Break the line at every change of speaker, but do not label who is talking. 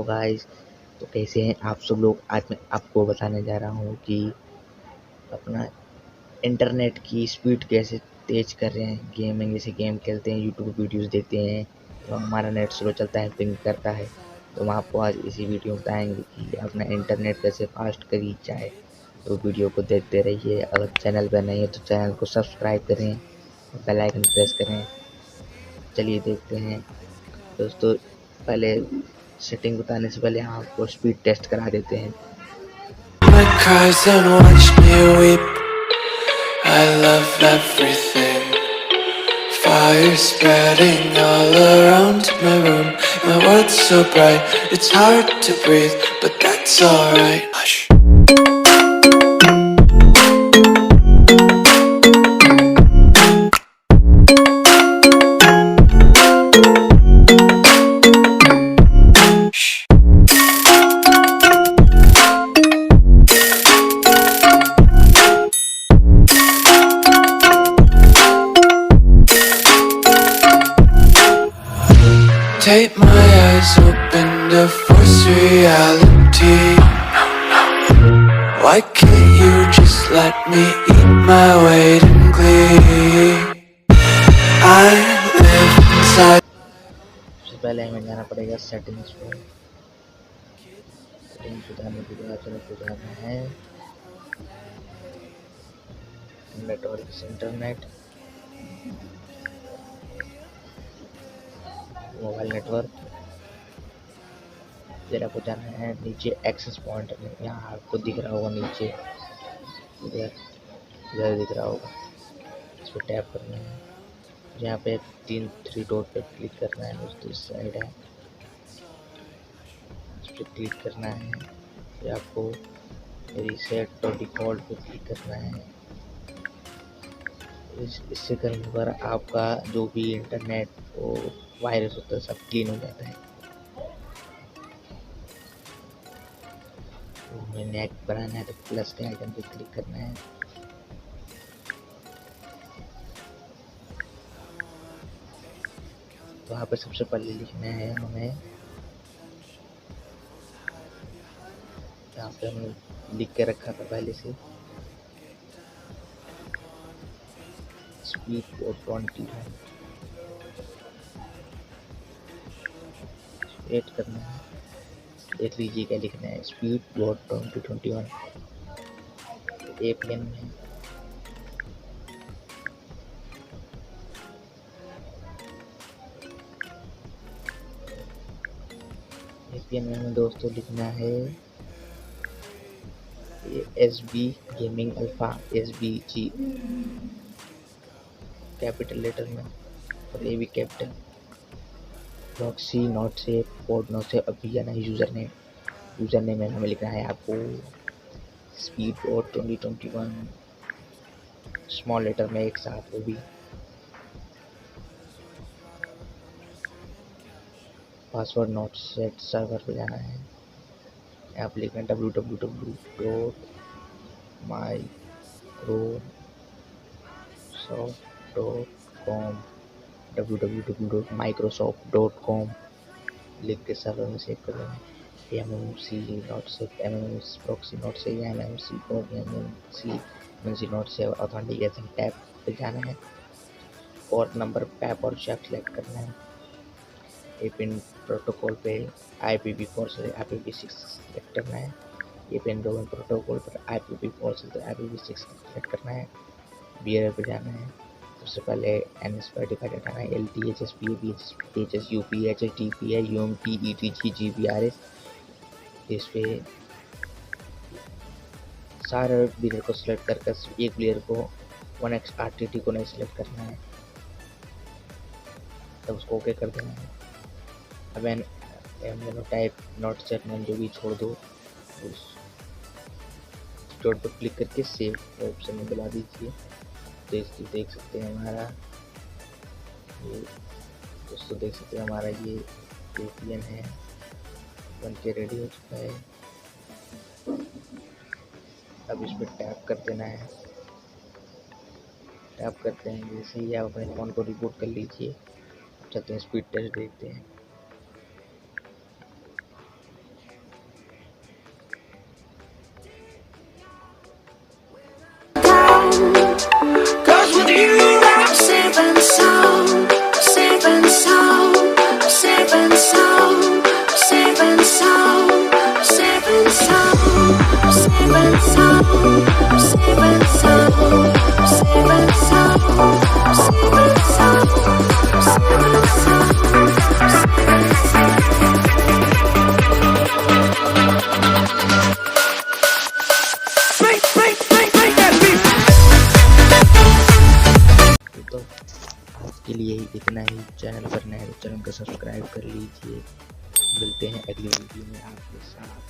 Guys, तो कैसे हैं आप सब लोग। आज मैं आपको बताने जा रहा हूँ कि अपना इंटरनेट की स्पीड कैसे तेज कर रहे हैं। गेमिंग जैसे गेम खेलते हैं, यूट्यूब वीडियोस देखते हैं तो हमारा नेट स्लो चलता है, पिंग करता है। तो हम आपको आज इसी वीडियो में बताएंगे कि अपना इंटरनेट कैसे फास्ट करी जाए। तो वीडियो को देखते रहिए। अगर चैनल पर नहीं है तो चैनल को सब्सक्राइब करें, बेल आइकन प्रेस करें। चलिए देखते हैं दोस्तों। पहले सेटिंग बताने से पहले हम आपको स्पीड टेस्ट करा देते हैं।
My cries and watch me weep. I love everything. Fire spreading all around my room. My world's so bright, it's hard to breathe, but that's alright. Hush. Take my eyes open to force reality. Why can't you just let me eat my weight in glee? I live inside.
सबसे पहले हमें जाना पड़ेगा settings पर। Settings पे जाने के बाद चलो जाना है नेटवर्क, इंटरनेट, मोबाइल नेटवर्क। फिर आपको जाना है नीचे एक्सेस पॉइंट में। यहाँ आपको दिख रहा होगा नीचे, इधर इधर दिख रहा होगा, इस पर टैप करना है। यहाँ पे तीन थ्री डॉट पे क्लिक करना है, दोस्तों इस साइड है, इस पर क्लिक करना है। फिर आपको रीसेट और डिफ़ॉल्ट पे क्लिक करना है। इससे करने पर आपका जो भी इंटरनेट वो वायरस होता है सब क्लीन हो जाता है। तो नेट बनाना है तो प्लस के आइकन पे क्लिक करना है। तो यहाँ पे सबसे पहले लिखना है हमें, यहाँ पे हमने लिख के रखा था पहले से, स्पीड 420 है, एड करना है। देख लीजिए क्या लिखना है, स्पीड बोर्ड 2021 APN में। APN में हमें दोस्तों लिखना है SB gaming alpha, SBG capital letter में और A भी कैपिटल। प्रॉक्सी नॉट से पोर्ट नॉट से अभी जाना है। यूज़र नेम में हमें लिखना है आपको स्पीड बोर्ड 2021 स्मॉल लेटर में एक साथ, वो भी। पासवर्ड नॉट सेट, सर्वर पे जाना है। यहाँ पे लिखना है www.microsoft.com, www.microsoft.com लिख के सर्वर में सेव कर देना। MMC नॉट से, MMC प्रॉक्सी नॉट से, MMC और MMC नॉट से ऑथेंटिकेशन टैब पे जाना है। और नंबर पैप और चेक सेलेक्ट करना है। एपिन प्रोटोकॉल पे IPv4 से IPv6 सेलेक्ट करना है। एपिन रोमिंग प्रोटोकॉल पर IPv4 से IPv6 सेलेक्ट करना है। बियर पे जाना है। सबसे पहले NS/ID डालना है, LTE HSP BHS UP HSDP UMT ETG GPRS। इस पे सारे बियर को सिलेक्ट करके एक बियर को 1x RTT को नहीं सिलेक्ट करना है, तब उसको ओके कर देना है। अब टाइप नॉट सेट नेम जो भी छोड़ दो, उस डॉट पर क्लिक करके सेव ऑप्शन में दबा दीजिए। तो देख सकते हैं हमारा ये, दोस्तों देख सकते हैं हमारा ये APN है, बन के रेडी हो चुका है। अब इस पर टैप कर देना है। टैप करते हैं जैसे ही आप अपने फ़ोन को रिबूट कर लीजिए। चलते हैं स्पीड टेस्ट देखते हैं। लिए इतना ही। चैनल पर नए तो चैनल को सब्सक्राइब कर लीजिए। मिलते हैं अगली वीडियो में आपके साथ।